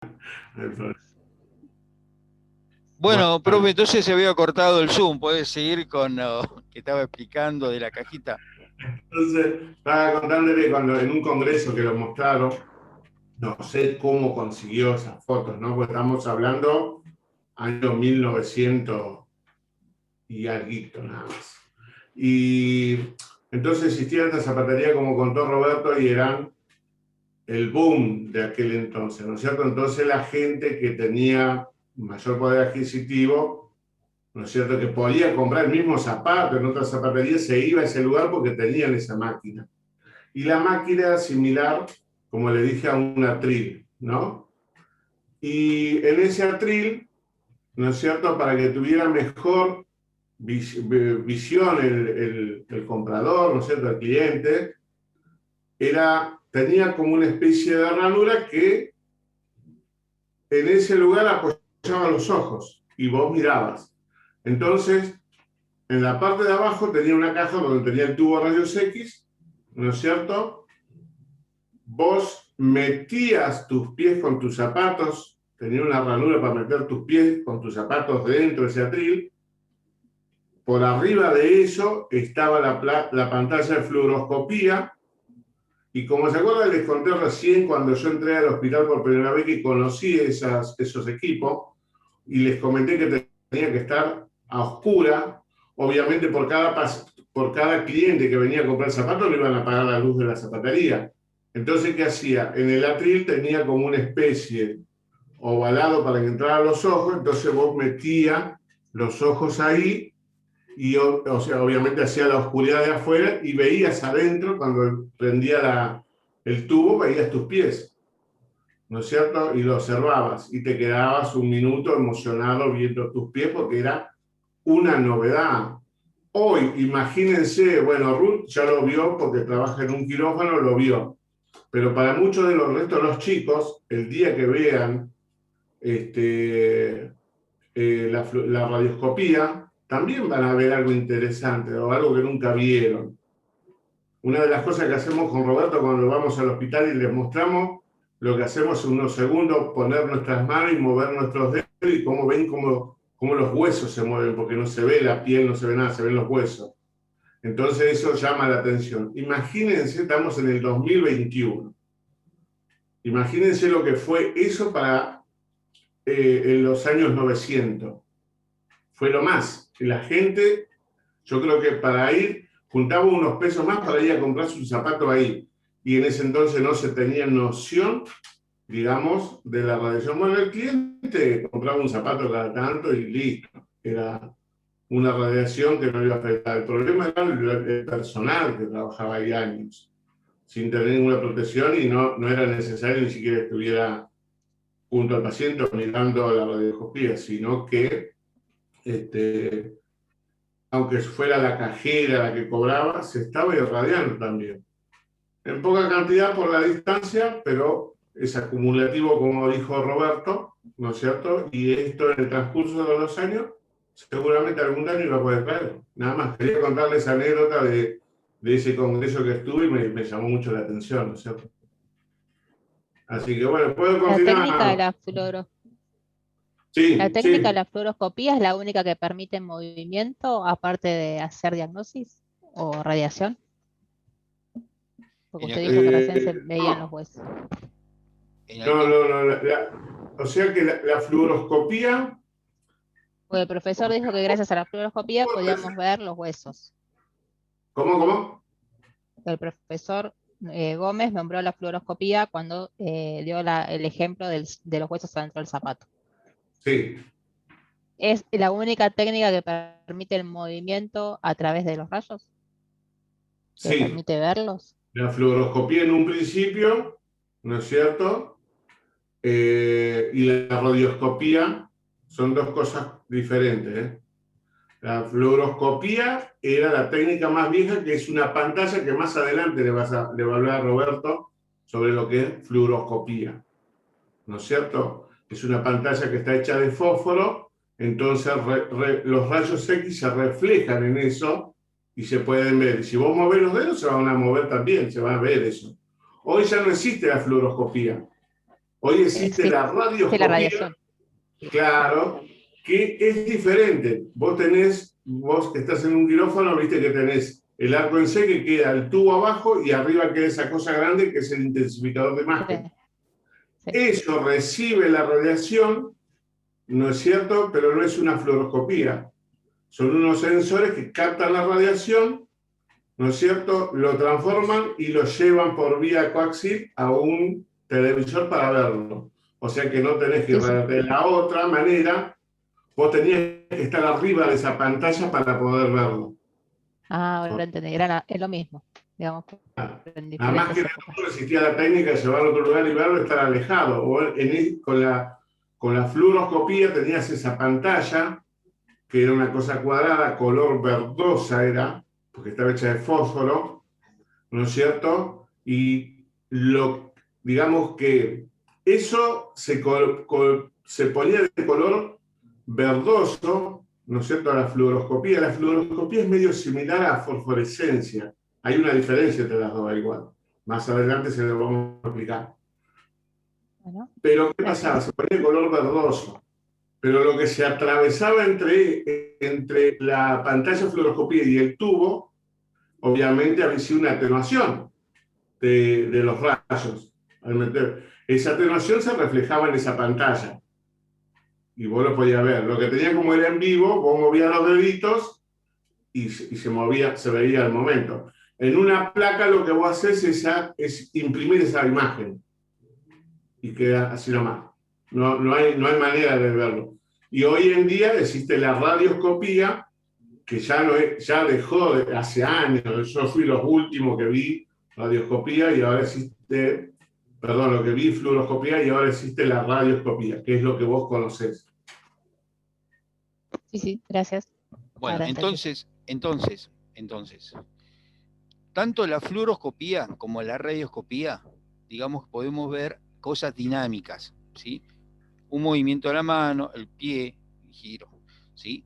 Bueno, profe, Bueno, entonces se había cortado el Zoom. ¿Puedes seguir con lo que estaba explicando de la cajita? entonces estaba contándole cuando en un congreso que lo mostraron, no sé cómo consiguió esas fotos, ¿no? Porque estamos hablando año 1900 y algo nada más. Y entonces existía esta zapatería, como contó Roberto, y eran el boom de aquel entonces, ¿no es cierto? Entonces la gente que tenía mayor poder adquisitivo, ¿no es cierto?, que podía comprar el mismo zapato en otra zapatería, se iba a ese lugar porque tenían esa máquina. Y la máquina era similar, como le dije, a un atril, ¿no? Y en ese atril, ¿no es cierto?, para que tuviera mejor visión el comprador, ¿no es cierto?, el cliente, tenía como una especie de ranura que en ese lugar apoyaba los ojos y vos mirabas. Entonces, en la parte de abajo tenía una caja donde tenía el tubo rayos X, ¿no es cierto? Vos metías tus pies con tus zapatos, tenía una ranura para meter tus pies con tus zapatos dentro de ese atril. Por arriba de eso estaba la pantalla de fluoroscopía. Y como se acuerdan, les conté recién cuando yo entré al hospital por primera vez que conocí esos equipos y les comenté que tenía que estar a oscura. Obviamente por cada cliente que venía a comprar zapatos le iban a apagar la luz de la zapatería. Entonces, ¿qué hacía? En el atril tenía como una especie ovalado para que entraran los ojos, entonces vos metías los ojos ahí y, o sea, obviamente hacía la oscuridad de afuera y veías adentro, cuando prendía el tubo, veías tus pies, ¿no es cierto? Y lo observabas y te quedabas un minuto emocionado viendo tus pies porque era una novedad. Hoy, imagínense, bueno, Ruth ya lo vio porque trabaja en un quirófano, lo vio, pero para muchos de los restos de los chicos, el día que vean este, la radioscopía, también van a ver algo interesante o algo que nunca vieron. Una de las cosas que hacemos con Roberto cuando vamos al hospital y les mostramos, lo que hacemos en unos segundos, poner nuestras manos y mover nuestros dedos y cómo ven cómo los huesos se mueven, porque no se ve la piel, no se ve nada, se ven los huesos. Entonces eso llama la atención. Imagínense, estamos en el 2021. Imagínense lo que fue eso para en los años 900. Fue lo más. La gente, yo creo que para ir, juntaba unos pesos más para ir a comprar sus zapatos ahí. Y en ese entonces no se tenía noción, digamos, de la radiación. Bueno, el cliente compraba un zapato cada tanto y listo. Era una radiación que no iba a afectar. El problema era el personal que trabajaba ahí años, sin tener ninguna protección y no era necesario ni siquiera estuviera junto al paciente mirando la radioscopía, sino que aunque fuera la cajera la que cobraba, se estaba irradiando también. En poca cantidad por la distancia, pero es acumulativo, como dijo Roberto, ¿no es cierto? Y esto en el transcurso de los años, seguramente algún daño iba a poder traer. Nada más, quería contarles esa anécdota de ese congreso que estuve y me llamó mucho la atención, ¿no es cierto? Así que bueno, puedo La técnica de continuar. la Sí, técnica de sí. la fluoroscopía es la única que permite movimiento, aparte de hacer diagnosis o radiación, porque En usted aquel, dijo que recién se veían los No, huesos. en no, aquel, no, no. O sea que la fluoroscopía. Porque el profesor dijo que gracias a la fluoroscopía podíamos ver los huesos. ¿Cómo, cómo? El profesor Gómez nombró la fluoroscopía cuando dio el ejemplo de los huesos adentro del zapato. Sí, ¿Es la única técnica que permite el movimiento a través de los rayos? ¿Que sí. permite verlos? La fluoroscopía en un principio, ¿no es cierto? Y la radioscopía son dos cosas diferentes, ¿eh? La fluoroscopía era la técnica más vieja, que es una pantalla que más adelante le va a hablar a Roberto sobre lo que es fluoroscopía, ¿no es cierto? Es una pantalla que está hecha de fósforo, entonces los rayos X se reflejan en eso y se pueden ver. Si vos movés los dedos, se van a mover también, se va a ver eso. Hoy ya no existe la fluoroscopía. Hoy existe Sí, la sí, la radioscopía, radiación. claro, que es diferente. Vos que estás en un quirófano, viste que tenés el arco en C que queda el tubo abajo y arriba queda esa cosa grande que es el intensificador de imagen. Sí, sí. Eso recibe la radiación, ¿no es cierto? Pero no es una fluoroscopía. Son unos sensores que captan la radiación, ¿no es cierto? Lo transforman y lo llevan por vía coaxial a un televisor para verlo. O sea que no tenés que Sí, sí. irradiar. De la otra manera, vos tenías que estar arriba de esa pantalla para poder verlo. Ah, ahora entendí. Es lo mismo, digamos, pero en Nada más que diferentes en el épocas. otro existía la técnica de llevarlo a otro lugar y verlo, estar alejado. Con la fluoroscopía tenías esa pantalla, que era una cosa cuadrada, color verdosa era, porque estaba hecha de fósforo, ¿no es cierto? Y digamos que eso se ponía de color verdoso, ¿no es cierto?, a la fluoroscopía. La fluoroscopía es medio similar a la fosforescencia. Hay una diferencia entre las dos, igual. Más adelante se lo vamos a explicar. Bueno, Pero, ¿qué gracias. pasaba? Se ponía de color verdoso. Pero lo que se atravesaba entre la pantalla fluoroscopía y el tubo, obviamente había sido una atenuación de los rayos. Esa atenuación se reflejaba en esa pantalla y vos lo podías ver. Lo que tenía, como era en vivo, vos movías los deditos y se movía, se veía al momento. En una placa lo que vos haces es imprimir esa imagen y queda así nomás. No hay manera de verlo. Y hoy en día existe la radioscopía, que ya dejó hace años. Yo fui los últimos que vi radioscopía y ahora existe, perdón, lo que vi fluoroscopía y ahora existe la radioscopía, que es lo que vos conocés. Sí, sí, gracias. Bueno, Ahora entendí. entonces, tanto la fluoroscopía como la radioscopía, digamos, podemos ver cosas dinámicas, ¿sí? Un movimiento de la mano, el pie, el giro, ¿sí?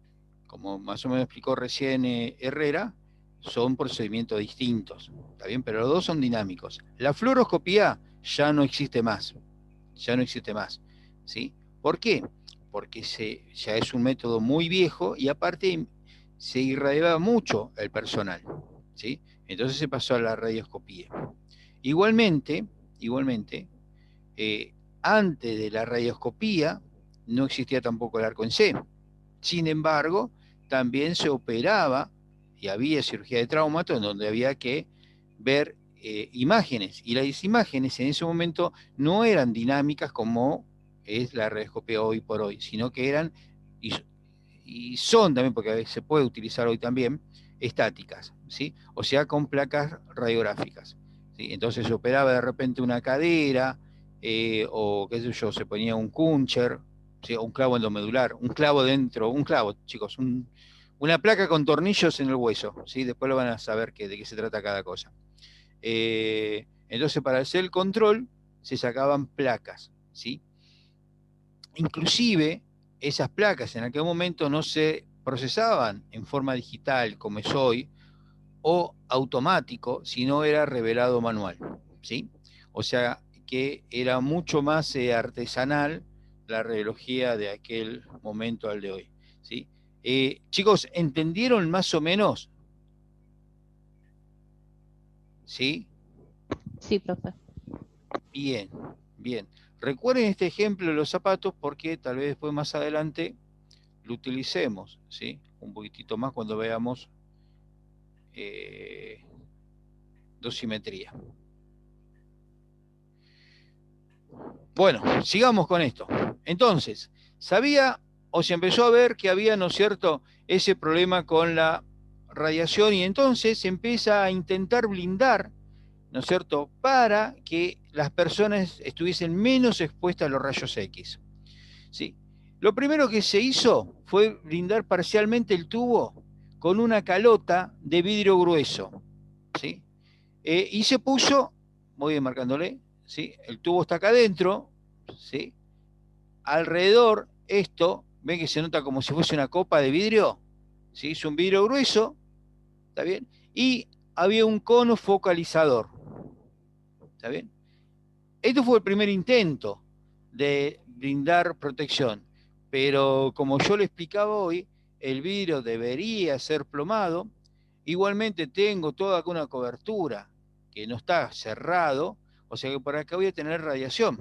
Como más o menos explicó recién Herrera, son procedimientos distintos, ¿está bien? Pero los dos son dinámicos. La fluoroscopía ya no existe más, ¿sí? ¿Por qué? Porque ya es un método muy viejo y aparte se irradiaba mucho el personal, ¿sí? Entonces se pasó a la radioscopía. Igualmente, eh, antes de la radioscopía no existía tampoco el arco en C. Sin embargo, también se operaba y había cirugía de traumato en donde había que ver imágenes. Y las imágenes en ese momento no eran dinámicas como es la radioscopía hoy por hoy, sino que eran, y son también, porque se puede utilizar hoy también, estáticas, ¿sí? O sea, con placas radiográficas, ¿sí? Entonces se operaba de repente una cadera, o qué sé yo, se ponía un cúncher, ¿sí? O un clavo endomedular, un clavo dentro, un clavo, chicos, una placa con tornillos en el hueso, ¿sí? Después lo van a saber de qué se trata cada cosa. Entonces, para hacer el control, se sacaban placas, ¿sí? Inclusive, esas placas en aquel momento no se procesaban en forma digital como es hoy, o automático, sino era revelado manual, ¿sí? O sea que era mucho más artesanal la radiología de aquel momento al de hoy, ¿sí? Chicos, ¿entendieron más o menos? ¿Sí? Sí, profe. Bien, bien. Recuerden este ejemplo de los zapatos porque tal vez después más adelante lo utilicemos, ¿sí? Un poquitito más cuando veamos dosimetría. Bueno, sigamos con esto. Entonces, sabía o se empezó a ver que había, ¿no es cierto?, ese problema con la radiación y entonces se empieza a intentar blindar, ¿no es cierto?, para que las personas estuviesen menos expuestas a los rayos X. ¿Sí? Lo primero que se hizo fue blindar parcialmente el tubo con una calota de vidrio grueso, ¿sí? Y se puso, voy marcándole, ¿sí? El tubo está acá adentro, ¿sí? Alrededor, esto, ven que se nota como si fuese una copa de vidrio, ¿sí? Es un vidrio grueso, ¿está bien? Y había un cono focalizador, ¿está bien? Esto fue el primer intento, de brindar protección. Pero como yo le explicaba hoy, el vidrio debería ser plomado. Igualmente tengo toda una cobertura que no está cerrado, o sea que por acá voy a tener radiación.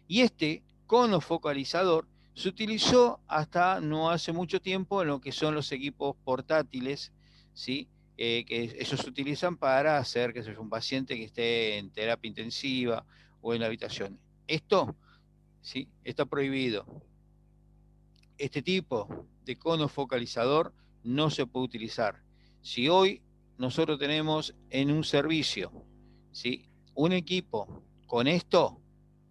Y este cono focalizador se utilizó hasta no hace mucho tiempo en lo que son los equipos portátiles, ¿sí? Que ellos se utilizan para hacer que sea un paciente que esté en terapia intensiva o en la habitación. Esto, ¿sí?, está prohibido. Este tipo de cono focalizador no se puede utilizar. Si hoy nosotros tenemos en un servicio, ¿sí?, un equipo con esto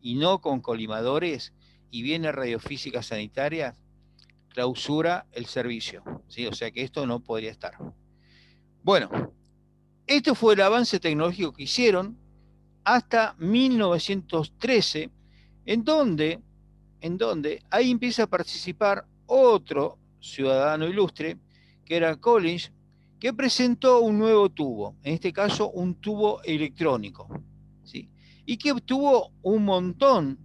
y no con colimadores y viene radiofísica sanitaria, clausura el servicio, ¿sí? O sea que esto no podría estar. Bueno, esto fue el avance tecnológico que hicieron hasta 1913, en donde ahí empieza a participar otro ciudadano ilustre, que era Collins, que presentó un nuevo tubo, en este caso un tubo electrónico, ¿sí?, y que obtuvo un montón,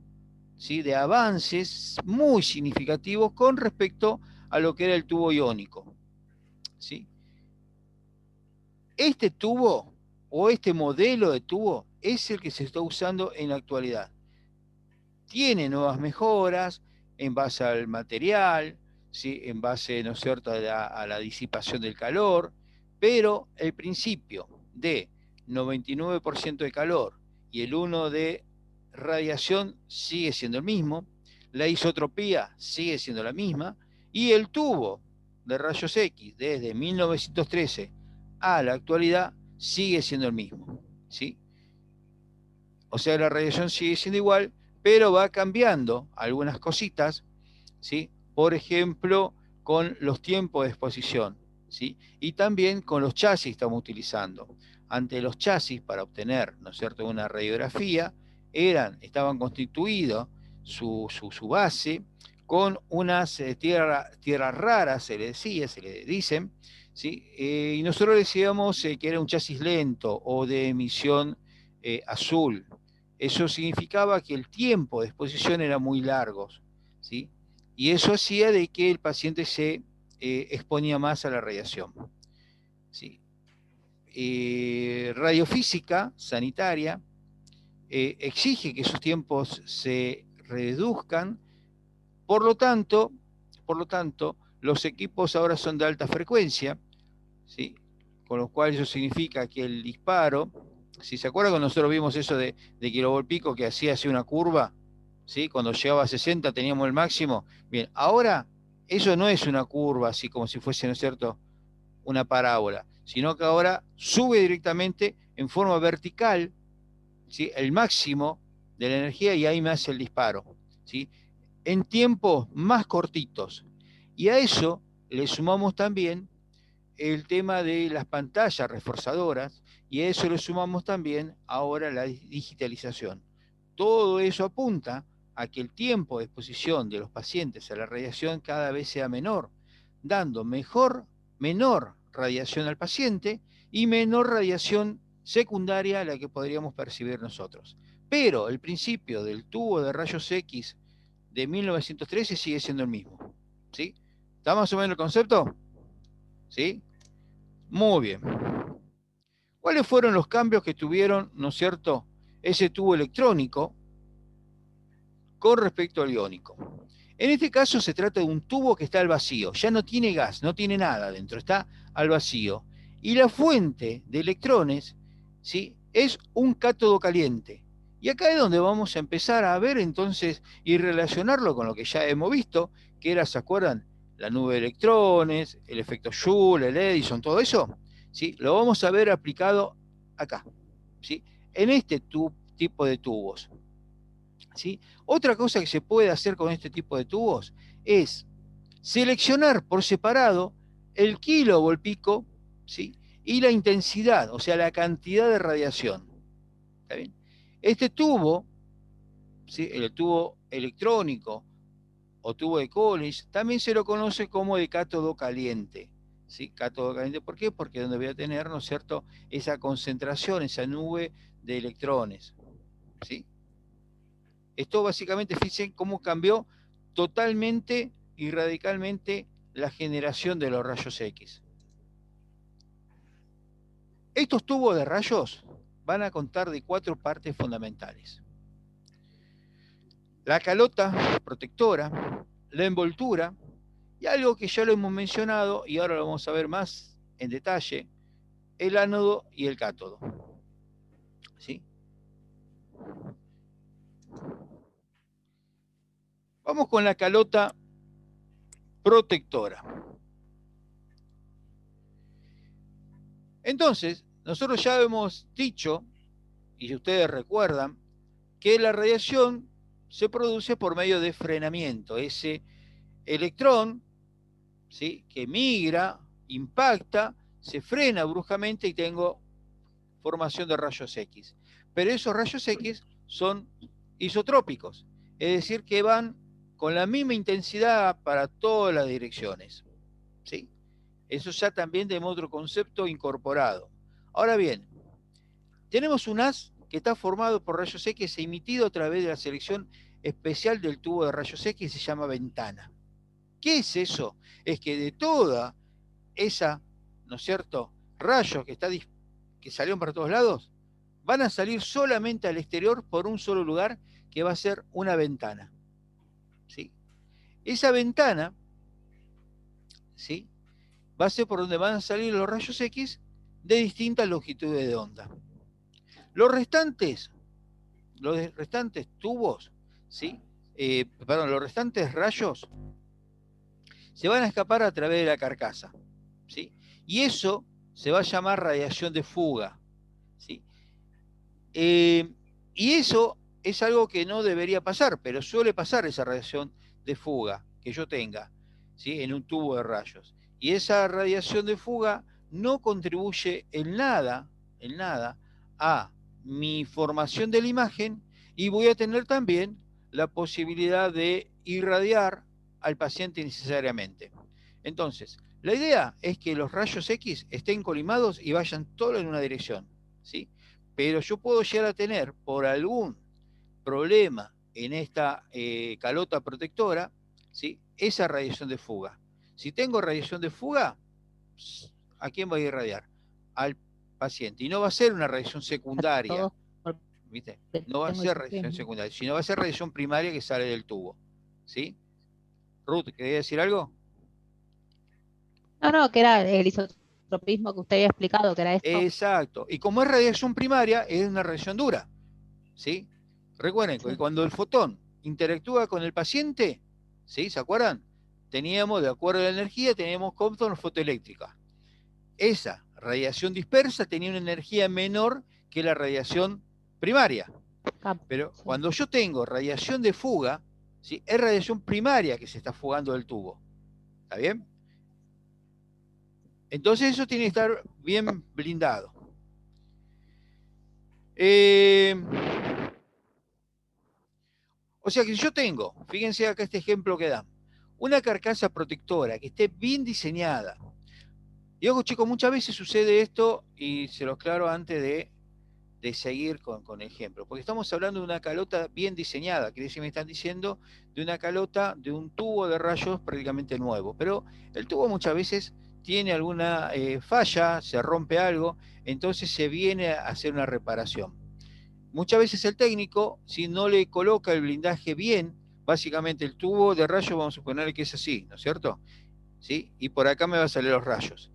¿sí?, de avances muy significativos con respecto a lo que era el tubo iónico, ¿sí? Este tubo o este modelo de tubo es el que se está usando en la actualidad. Tiene nuevas mejoras en base al material, ¿sí?, en base, ¿no es cierto?, a la disipación del calor, pero el principio de 99% de calor y el 1 de radiación sigue siendo el mismo, la isotropía sigue siendo la misma, y el tubo de rayos X desde 1913 a la actualidad sigue siendo el mismo, ¿sí? O sea, la radiación sigue siendo igual, pero va cambiando algunas cositas, ¿sí? Por ejemplo, con los tiempos de exposición, ¿sí? Y también con los chasis que estamos utilizando. Ante los chasis, para obtener, ¿no es cierto?, una radiografía, estaban constituidos su base con unas tierras raras, se le dicen, ¿sí? Y nosotros decíamos que era un chasis lento o de emisión azul. Eso significaba que el tiempo de exposición era muy largo, ¿sí? Y eso hacía de que el paciente se exponía más a la radiación, ¿sí? Radiofísica sanitaria exige que esos tiempos se reduzcan, por lo tanto, los equipos ahora son de alta frecuencia, ¿sí?, con lo cual eso significa que el disparo, si se acuerdan cuando nosotros vimos eso de kilovolt pico que hacía así una curva, ¿sí?, cuando llegaba a 60 teníamos el máximo. Bien, ahora eso no es una curva así como si fuese, ¿no es cierto?, una parábola, sino que ahora sube directamente en forma vertical, ¿sí?, el máximo de la energía, y ahí me hace el disparo, ¿sí?, en tiempos más cortitos. Y a eso le sumamos también el tema de las pantallas reforzadoras, y a eso le sumamos también ahora la digitalización. Todo eso apunta a que el tiempo de exposición de los pacientes a la radiación cada vez sea menor, dando menor radiación al paciente y menor radiación secundaria a la que podríamos percibir nosotros. Pero el principio del tubo de rayos X de 1913 sigue siendo el mismo, ¿sí? ¿Está más o menos el concepto? ¿Sí? Muy bien. ¿Cuáles fueron los cambios que tuvieron, ¿no es cierto?, ese tubo electrónico con respecto al iónico? En este caso se trata de un tubo que está al vacío, ya no tiene gas, no tiene nada dentro, está al vacío. Y la fuente de electrones, ¿sí?, es un cátodo caliente. Y acá es donde vamos a empezar a ver entonces y relacionarlo con lo que ya hemos visto, que era, ¿se acuerdan?, la nube de electrones, el efecto Joule, el Edison, todo eso, ¿sí?, lo vamos a ver aplicado acá, ¿sí?, en este tipo de tubos, ¿sí? Otra cosa que se puede hacer con este tipo de tubos es seleccionar por separado el kilovolt pico, ¿sí?, y la intensidad, o sea, la cantidad de radiación. ¿Está bien? Este tubo, ¿sí?, el tubo electrónico o tubo de Collins, también se lo conoce como de cátodo caliente. ¿Sí? Cátodo caliente, ¿por qué? Porque es donde voy a tener, ¿no es cierto?, esa concentración, esa nube de electrones, ¿sí? Esto básicamente, fíjense cómo cambió totalmente y radicalmente la generación de los rayos X. Estos tubos de rayos van a contar de 4 partes fundamentales: la calota protectora, la envoltura, y algo que ya lo hemos mencionado y ahora lo vamos a ver más en detalle, el ánodo y el cátodo. ¿Sí? Vamos con la calota protectora. Entonces, nosotros ya hemos dicho, y ustedes recuerdan, que la radiación se produce por medio de frenamiento. Ese electrón, ¿sí?, que migra, impacta, se frena bruscamente y tengo formación de rayos X. Pero esos rayos X son isotrópicos, es decir, que van con la misma intensidad para todas las direcciones. ¿Sí? Eso ya también tenemos otro concepto incorporado. Ahora bien, tenemos un haz que está formado por rayos X emitido a través de la selección especial del tubo de rayos X, se llama ventana. ¿Qué es eso? Es que de toda esa, ¿no es cierto?, rayos que salieron para todos lados, van a salir solamente al exterior por un solo lugar, que va a ser una ventana. ¿Sí? Esa ventana, ¿sí?, va a ser por donde van a salir los rayos X de distintas longitudes de onda. Los restantes tubos, ¿sí?, los restantes rayos se van a escapar a través de la carcasa, ¿sí? Y eso se va a llamar radiación de fuga, ¿sí? Y eso es algo que no debería pasar, pero suele pasar esa radiación de fuga que yo tenga, ¿sí?, en un tubo de rayos. Y esa radiación de fuga no contribuye en nada a mi formación de la imagen, y voy a tener también la posibilidad de irradiar al paciente innecesariamente. Entonces, la idea es que los rayos X estén colimados y vayan todos en una dirección, ¿sí? Pero yo puedo llegar a tener, por algún problema en esta calota protectora, ¿sí?, esa radiación de fuga. Si tengo radiación de fuga, ¿a quién voy a irradiar? Al paciente. Y no va a ser una radiación secundaria, ¿viste? No va a ser radiación secundaria, sino va a ser radiación primaria que sale del tubo. ¿Sí? Ruth, ¿quería decir algo? No, que era el isotropismo que usted había explicado, que era esto. Exacto. Y como es radiación primaria, es una radiación dura. ¿Sí? Recuerden que cuando el fotón interactúa con el paciente, ¿sí?, ¿se acuerdan? Teníamos, de acuerdo a la energía, teníamos Compton fotoeléctrica. Esa radiación dispersa tenía una energía menor que la radiación primaria. Pero cuando yo tengo radiación de fuga, ¿sí?, es radiación primaria que se está fugando del tubo. ¿Está bien? Entonces eso tiene que estar bien blindado. O sea que si yo tengo, fíjense acá este ejemplo que dan, una carcasa protectora que esté bien diseñada. Y ojo, chicos, muchas veces sucede esto, y se lo aclaro antes de seguir con el ejemplo, porque estamos hablando de una calota bien diseñada, que me están diciendo de una calota, de un tubo de rayos prácticamente nuevo, pero el tubo muchas veces tiene alguna falla, se rompe algo, entonces se viene a hacer una reparación. Muchas veces el técnico, si no le coloca el blindaje bien, básicamente el tubo de rayos, vamos a suponer que es así, ¿no es cierto? ¿Sí? Y por acá me van a salir los rayos.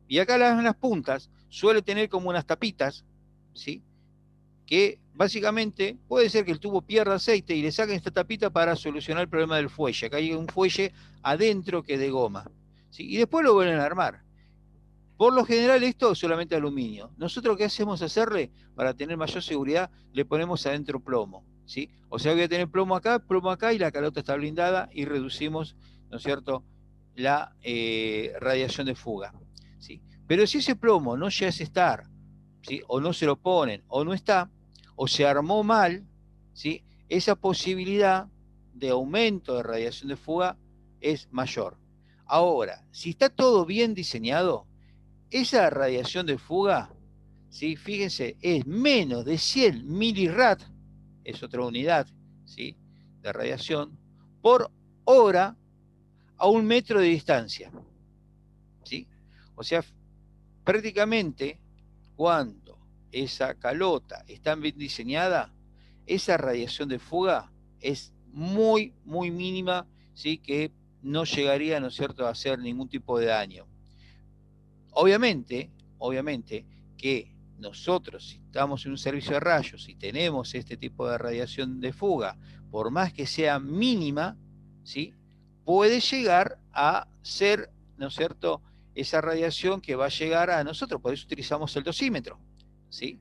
Y acá en las puntas suele tener como unas tapitas, ¿sí?, que básicamente puede ser que el tubo pierda aceite y le saquen esta tapita para solucionar el problema del fuelle. Acá hay un fuelle adentro que es de goma, ¿sí?, y después lo vuelven a armar. Por lo general esto es solamente aluminio. Nosotros, ¿qué hacemos? Hacerle, para tener mayor seguridad, le ponemos adentro plomo, ¿sí? O sea, voy a tener plomo acá y la calota está blindada y reducimos, ¿no es cierto?, la radiación de fuga, ¿sí? Pero si ese plomo no llega a estar, ¿sí?, o no se lo ponen, o no está, o se armó mal, ¿sí?, esa posibilidad de aumento de radiación de fuga es mayor. Ahora, si está todo bien diseñado, esa radiación de fuga, ¿sí?, fíjense, es menos de 100 milirad, es otra unidad ¿sí?, de radiación por hora a 1 metro de distancia, ¿sí? O sea, prácticamente cuando esa calota está bien diseñada, esa radiación de fuga es muy, muy mínima, ¿sí?, que no llegaría, ¿no es cierto?, a hacer ningún tipo de daño. Obviamente que nosotros, si estamos en un servicio de rayos y tenemos este tipo de radiación de fuga, por más que sea mínima, ¿sí?, puede llegar a ser, ¿no es cierto?, esa radiación que va a llegar a nosotros. Por eso utilizamos el dosímetro, ¿sí?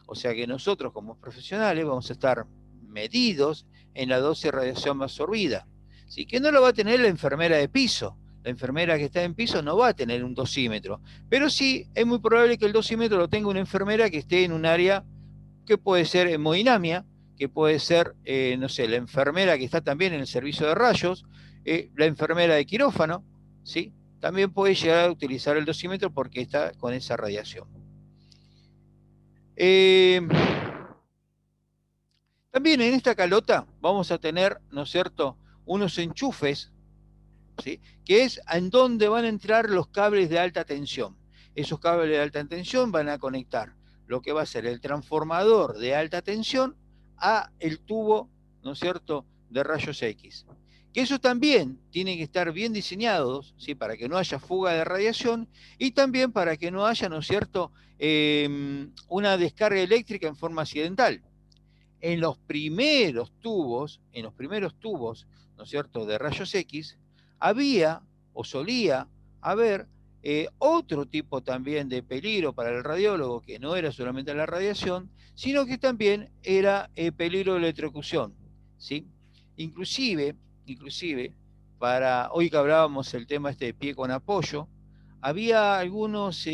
O sea que nosotros como profesionales vamos a estar medidos en la dosis de radiación absorbida, ¿sí?, que no lo va a tener la enfermera de piso. La enfermera que está en piso no va a tener un dosímetro, pero sí es muy probable que el dosímetro lo tenga una enfermera que esté en un área que puede ser hemodinamia, que puede ser, no sé, la enfermera que está también en el servicio de rayos, la enfermera de quirófano, ¿sí?, también puede llegar a utilizar el dosímetro porque está con esa radiación. También en esta calota vamos a tener, ¿no es cierto?, unos enchufes, ¿sí?, que es en donde van a entrar los cables de alta tensión. Esos cables de alta tensión van a conectar lo que va a ser el transformador de alta tensión a el tubo, ¿no es cierto?, de rayos X. Que esos también tienen que estar bien diseñados, ¿sí?, para que no haya fuga de radiación y también para que no haya, ¿no es cierto?, una descarga eléctrica en forma accidental. En los primeros tubos, ¿no es cierto?, de rayos X, había o solía haber otro tipo también de peligro para el radiólogo, que no era solamente la radiación, sino que también era peligro de electrocución, ¿sí? Inclusive, para hoy que hablábamos el tema este de pie con apoyo, había algunos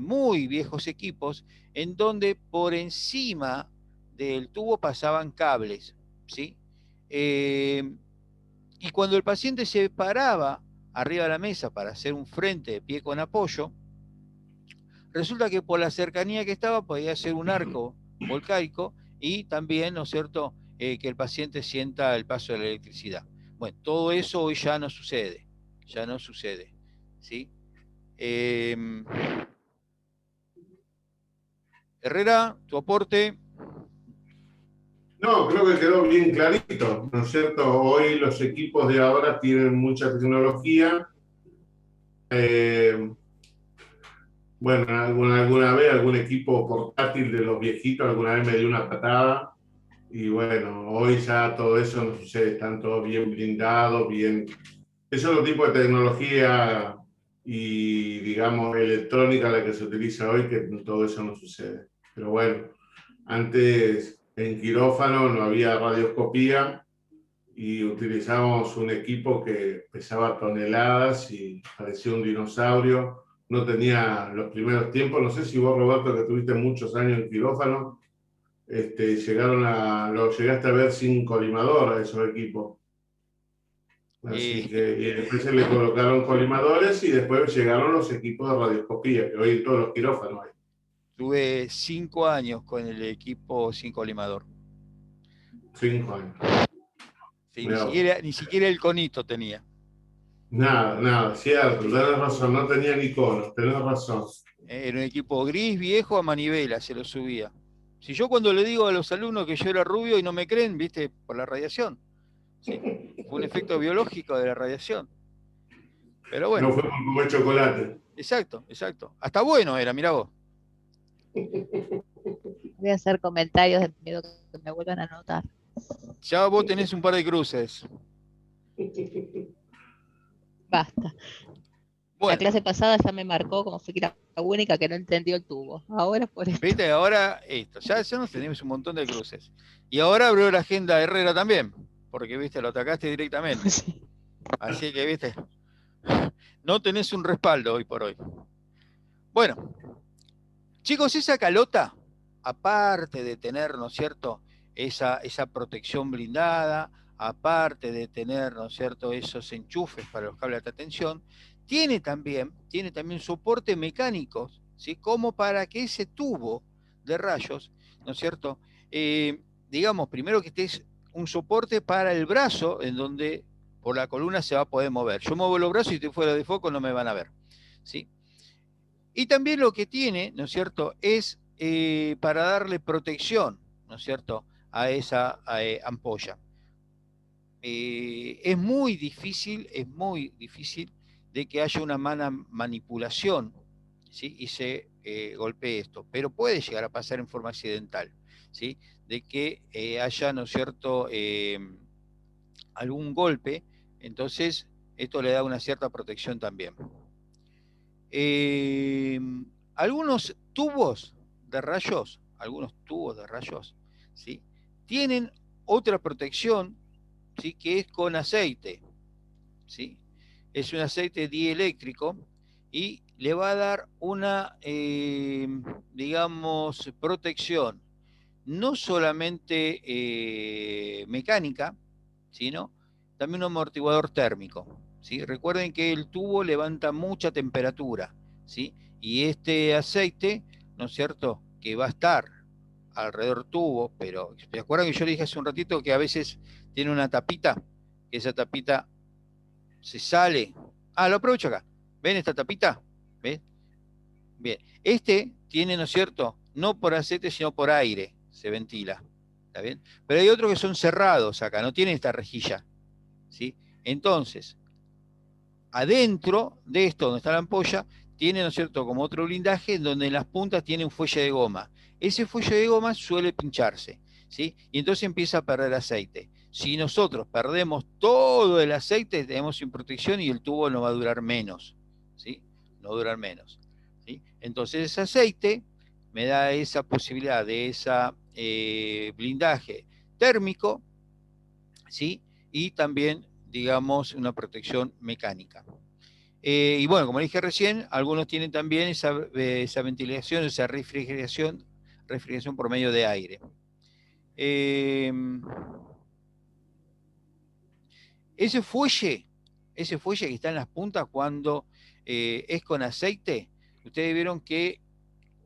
muy viejos equipos en donde por encima del tubo pasaban cables, ¿sí? Y cuando el paciente se paraba arriba de la mesa para hacer un frente de pie con apoyo, resulta que por la cercanía que estaba podía ser un arco volcaico y también, ¿no es cierto?, que el paciente sienta el paso de la electricidad. Bueno, todo eso hoy ya no sucede, ¿sí? Herrera, tu aporte. No, creo que quedó bien clarito, ¿no es cierto? Hoy los equipos de ahora tienen mucha tecnología. Bueno, alguna vez algún equipo portátil de los viejitos alguna vez me dio una patada y bueno, hoy ya todo eso no sucede, están todos bien blindados, bien... Eso es el tipo de tecnología y, digamos, electrónica la que se utiliza hoy, que todo eso no sucede. Pero bueno, antes en quirófano no había radioscopía y utilizábamos un equipo que pesaba toneladas y parecía un dinosaurio. No tenía los primeros tiempos. No sé si vos, Roberto, que tuviste muchos años en quirófano, lo llegaste a ver sin colimador a esos equipos. Así que y después se le colocaron colimadores y después llegaron los equipos de radioscopía, que hoy en todos los quirófanos hay. Tuve 5 años con el equipo sin colimador. 5 años. Sí, ni siquiera el conito tenía. Nada, cierto, tenés razón, no tenía ni conos, tenés razón. Era un equipo gris, viejo, a manivela, se lo subía. Si yo cuando le digo a los alumnos que yo era rubio y no me creen, viste, por la radiación. ¿Sí? Fue un efecto biológico de la radiación. Pero bueno. No fue por comer chocolate. Exacto. Hasta bueno era, mirá vos. Voy a hacer comentarios de miedo que me vuelvan a anotar. Ya vos tenés un par de cruces. Basta. Bueno. La clase pasada ya me marcó como fui la única que no entendió el tubo. Ahora por esto. Viste, ahora esto. Ya nos tenemos un montón de cruces. Y ahora abrió la agenda Herrera también. Porque, viste, lo atacaste directamente. Sí. Así que, viste, no tenés un respaldo hoy por hoy. Bueno, chicos, esa calota, aparte de tener, ¿no es cierto?, esa protección blindada, aparte de tener, ¿no es cierto?, esos enchufes para los cables de alta tensión, tiene también soporte mecánicos, ¿sí?, como para que ese tubo de rayos, ¿no es cierto?, digamos, primero que esté un soporte para el brazo en donde por la columna se va a poder mover. Yo muevo los brazos y estoy fuera de foco, no me van a ver, ¿sí? Y también lo que tiene, ¿no es cierto?, es para darle protección, ¿no es cierto?, a esa ampolla. Es muy difícil de que haya una mala manipulación, ¿sí?, y se golpee esto, pero puede llegar a pasar en forma accidental, ¿sí?, de que haya, ¿no es cierto?, algún golpe, entonces esto le da una cierta protección también. Algunos tubos de rayos, ¿sí?, tienen otra protección, ¿sí?, que es con aceite, ¿sí? Es un aceite dieléctrico y le va a dar una, digamos, protección, no solamente mecánica, sino también un amortiguador térmico, ¿sí? Recuerden que el tubo levanta mucha temperatura, ¿sí? Y este aceite, ¿no es cierto?, que va a estar alrededor tubo, pero ¿se acuerdan que yo le dije hace un ratito que a veces tiene una tapita? Que esa tapita se sale. Ah, lo aprovecho acá. ¿Ven esta tapita? ¿Ven? Bien. Este tiene, ¿no es cierto?, no por aceite, sino por aire, se ventila. ¿Está bien? Pero hay otros que son cerrados acá, no tienen esta rejilla, ¿sí? Entonces, adentro de esto, donde está la ampolla, tiene, ¿no es cierto?, como otro blindaje, en donde en las puntas tiene un fuelle de goma. Ese fuelle de goma suele pincharse, ¿sí? Y entonces empieza a perder aceite. Si nosotros perdemos todo el aceite, tenemos sin protección y el tubo no va a durar menos, ¿sí? No va a durar menos, ¿sí? Entonces ese aceite me da esa posibilidad de esa blindaje térmico, ¿sí? Y también, digamos, una protección mecánica. Y bueno, como dije recién, algunos tienen también esa ventilación, esa refrigeración por medio de aire. Ese fuelle que está en las puntas cuando es con aceite, ustedes vieron que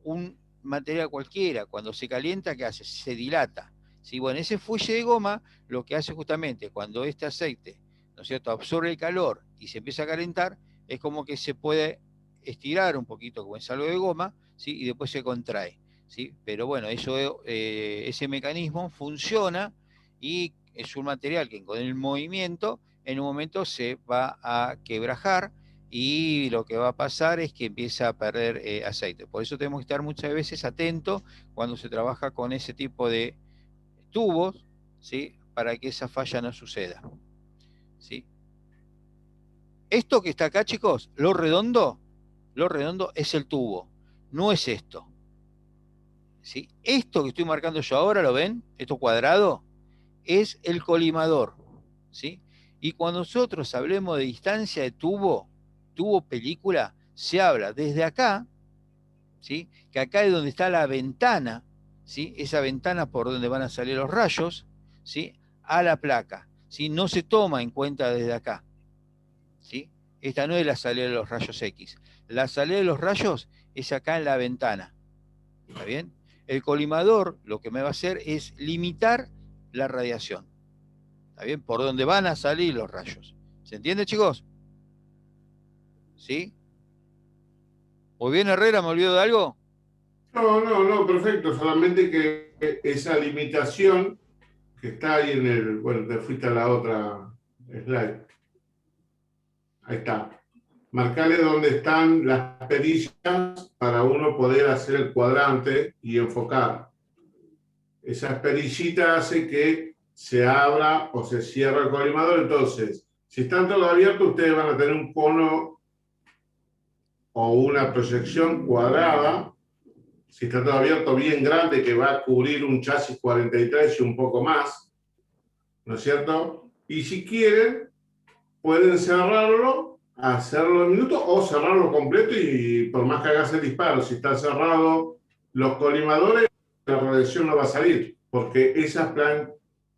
un material cualquiera, cuando se calienta, ¿qué hace? Se dilata. ¿Sí? Bueno, ese fuelle de goma lo que hace justamente cuando este aceite, ¿no es cierto?, absorbe el calor y se empieza a calentar, es como que se puede estirar un poquito, como es algo de goma, ¿sí?, y después se contrae, ¿sí? Pero bueno, ese mecanismo funciona y es un material que con el movimiento en un momento se va a quebrajar y lo que va a pasar es que empieza a perder aceite. Por eso tenemos que estar muchas veces atentos cuando se trabaja con ese tipo de tubos, ¿sí?, para que esa falla no suceda, ¿sí? Esto que está acá, chicos, lo redondo es el tubo, no es esto, ¿sí? Esto que estoy marcando yo ahora, ¿lo ven? Esto cuadrado, es el colimador, ¿sí? Y cuando nosotros hablemos de distancia de tubo película, se habla desde acá, ¿sí?, que acá es donde está la ventana, ¿sí?, esa ventana por donde van a salir los rayos, ¿sí?, a la placa, ¿sí? No se toma en cuenta desde acá, ¿sí? Esta no es la salida de los rayos X. La salida de los rayos es acá en la ventana, ¿está bien? El colimador lo que me va a hacer es limitar la radiación, ¿está bien? Por donde van a salir los rayos. ¿Se entiende, chicos? ¿Sí? Muy bien, Herrera, ¿me olvido de algo? No, perfecto. Solamente que esa limitación que está ahí en el. Bueno, te fuiste a la otra slide. Ahí está. Marcarle dónde están las perillas para uno poder hacer el cuadrante y enfocar. Esa perillita hace que se abra o se cierra el colimador. Entonces, si están todos abiertos, ustedes van a tener un cono o una proyección cuadrada. Si está todo abierto, bien grande, que va a cubrir un chasis 43 y un poco más, ¿no es cierto? Y si quieren, pueden cerrarlo, hacerlo en minutos o cerrarlo completo y por más que hagas el disparo, si está cerrado los colimadores, la radiación no va a salir, porque esas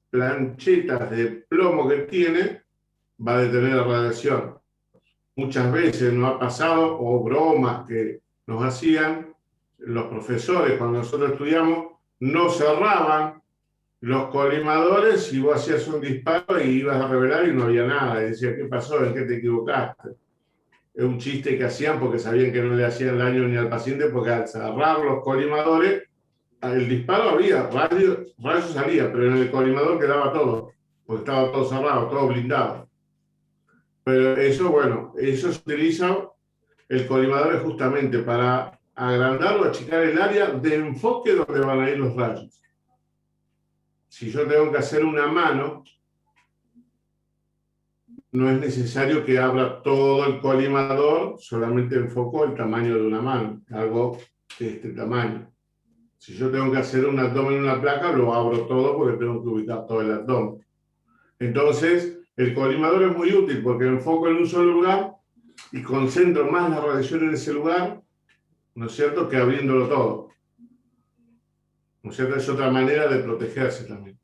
planchetas de plomo que tiene va a detener la radiación. Muchas veces nos ha pasado, o bromas que nos hacían los profesores cuando nosotros estudiamos, no cerraban los colimadores, si vos hacías un disparo y ibas a revelar y no había nada, y decía, ¿qué pasó? ¿En qué te equivocaste? Es un chiste que hacían porque sabían que no le hacían daño ni al paciente, porque al cerrar los colimadores, el disparo había, rayos salía, pero en el colimador quedaba todo, porque estaba todo cerrado, todo blindado. Pero eso, bueno, eso se utiliza el colimador es justamente para agrandar o achicar el área de enfoque donde van a ir los rayos. Si yo tengo que hacer una mano, no es necesario que abra todo el colimador, solamente enfoco el tamaño de una mano, algo de este tamaño. Si yo tengo que hacer un abdomen en una placa, lo abro todo porque tengo que ubicar todo el abdomen. Entonces, el colimador es muy útil porque enfoco en un solo lugar y concentro más la radiación en ese lugar, ¿no es cierto?, que abriéndolo todo. ¿No es cierto? Es otra manera de protegerse también.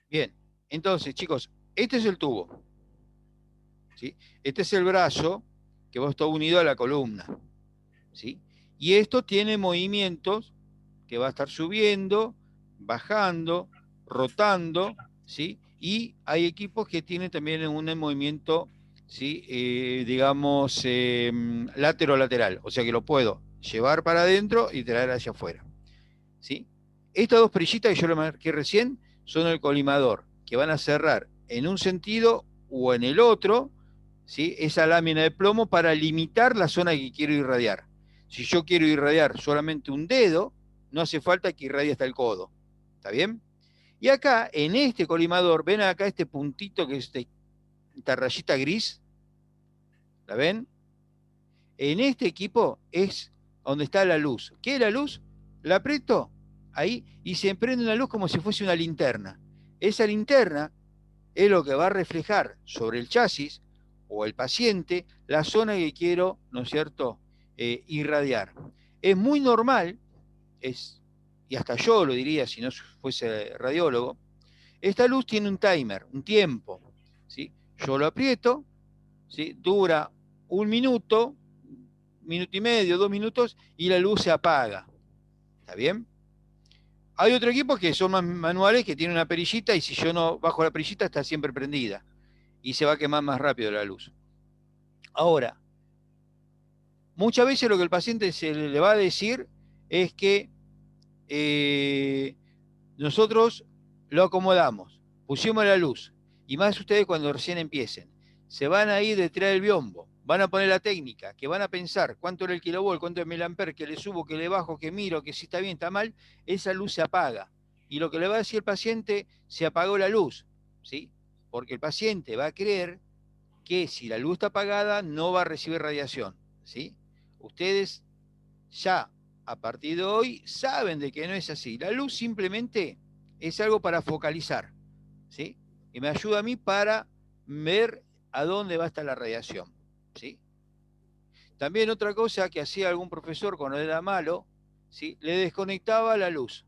Bien, entonces, chicos, este es el tubo, ¿sí? Este es el brazo que va a estar unido a la columna, ¿sí? Y esto tiene movimientos que va a estar subiendo, bajando, rotando, ¿sí? Y hay equipos que tienen también un movimiento, ¿sí? Digamos, lateral, o sea que lo puedo llevar para adentro y traer hacia afuera, ¿sí? Estas dos perillitas que yo le marqué recién son el colimador, que van a cerrar en un sentido o en el otro, ¿sí? Esa lámina de plomo para limitar la zona que quiero irradiar. Si yo quiero irradiar solamente un dedo, no hace falta que irradie hasta el codo. ¿Está bien? Y acá, en este colimador, ven acá este puntito que es esta rayita gris. ¿La ven? En este equipo es donde está la luz. ¿Qué es la luz? La aprieto ahí y se prende una luz como si fuese una linterna. Esa linterna es lo que va a reflejar sobre el chasis o el paciente la zona que quiero, ¿no es cierto?, irradiar. Es muy normal, y hasta yo lo diría si no fuese radiólogo, esta luz tiene un timer, un tiempo, ¿sí? Yo lo aprieto, ¿sí? Dura 1 minuto, 1 minuto y medio, 2 minutos, y la luz se apaga. ¿Está bien? Hay otro equipo que son más manuales, que tienen una perillita, y si yo no bajo la perillita está siempre prendida, y se va a quemar más rápido la luz. Ahora, muchas veces lo que el paciente se le va a decir es que nosotros lo acomodamos, pusimos la luz, y más ustedes cuando recién empiecen, se van a ir detrás del biombo, van a poner la técnica, que van a pensar cuánto era el kilovolt, cuánto es el miliamper, que le subo, que le bajo, que miro, que si está bien, está mal, esa luz se apaga. Y lo que le va a decir el paciente, se apagó la luz, ¿sí? Porque el paciente va a creer que si la luz está apagada no va a recibir radiación, ¿sí? Ustedes ya a partir de hoy saben de que no es así. La luz simplemente es algo para focalizar, ¿sí? Y me ayuda a mí para ver a dónde va a estar la radiación, ¿sí? También otra cosa que hacía algún profesor cuando era malo, ¿sí? Le desconectaba la luz,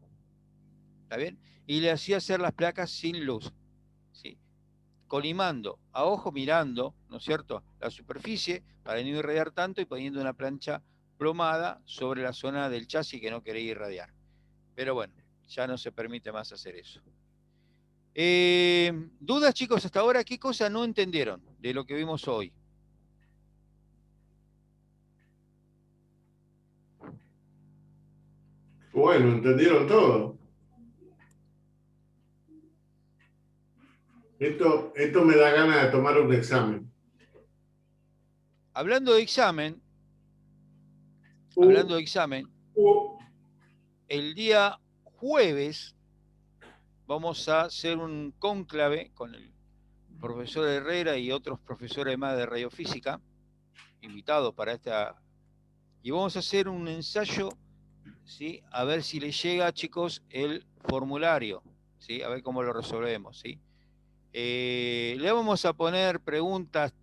¿está bien? Y le hacía hacer las placas sin luz, ¿sí? Colimando a ojo, mirando, ¿no es cierto?, la superficie para no irradiar tanto y poniendo una plancha plomada sobre la zona del chasis que no quería irradiar. Pero bueno, ya no se permite más hacer eso. ¿Dudas, chicos, hasta ahora? ¿Qué cosa no entendieron de lo que vimos hoy? Bueno, entendieron todo. Esto me da ganas de tomar un examen. Hablando de examen, el día jueves vamos a hacer un cónclave con el profesor Herrera y otros profesores más de radiofísica, invitados para esta, y vamos a hacer un ensayo, ¿sí? A ver si les llega, chicos, el formulario, ¿sí? A ver cómo lo resolvemos, ¿sí? Le vamos a poner preguntas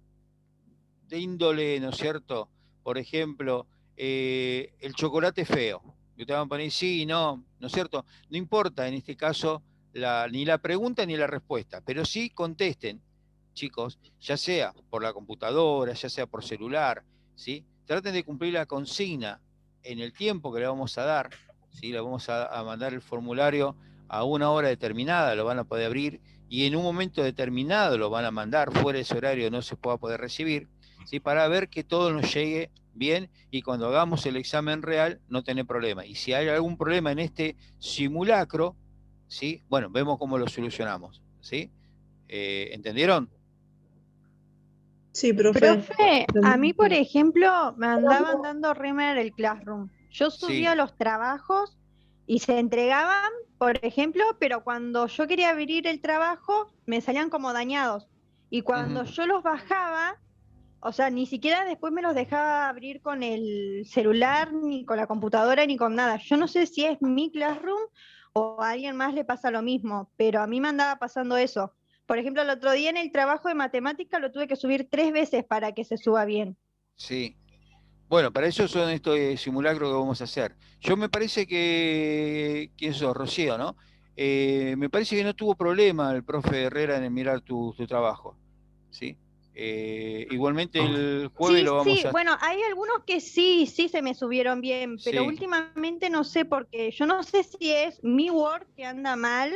de índole, ¿no es cierto? Por ejemplo, el chocolate feo. Y ustedes van a poner sí, no, ¿no es cierto? No importa en este caso ni la pregunta ni la respuesta, pero sí contesten, chicos, ya sea por la computadora, ya sea por celular, ¿sí? Traten de cumplir la consigna en el tiempo que le vamos a dar, ¿sí? Le vamos a mandar el formulario a una hora determinada, lo van a poder abrir, y en un momento determinado lo van a mandar, fuera de ese horario no se pueda poder recibir, ¿sí? Para ver que todo nos llegue bien y cuando hagamos el examen real no tener problema. Y si hay algún problema en este simulacro, ¿sí? Bueno, vemos cómo lo solucionamos, ¿sí? ¿Entendieron? Sí, profe. Profe, a mí, por ejemplo, me andaban dando re mal el Classroom. Yo subía Sí. los trabajos y se entregaban, por ejemplo, pero cuando yo quería abrir el trabajo, me salían como dañados. Y cuando yo los bajaba, o sea, ni siquiera después me los dejaba abrir con el celular, ni con la computadora, ni con nada. Yo no sé si es mi Classroom o a alguien más le pasa lo mismo, pero a mí me andaba pasando eso. Por ejemplo, el otro día en el trabajo de matemática lo tuve que subir 3 veces para que se suba bien. Sí. Bueno, para eso son estos simulacros que vamos a hacer. Yo me parece que eso, Rocío, ¿no? Me parece que no tuvo problema el profe Herrera en mirar tu trabajo, ¿sí? Igualmente el jueves Sí, lo vamos sí, a... bueno, hay algunos que sí, sí se me subieron bien, pero Sí. últimamente no sé por qué. Yo no sé si es mi Word que anda mal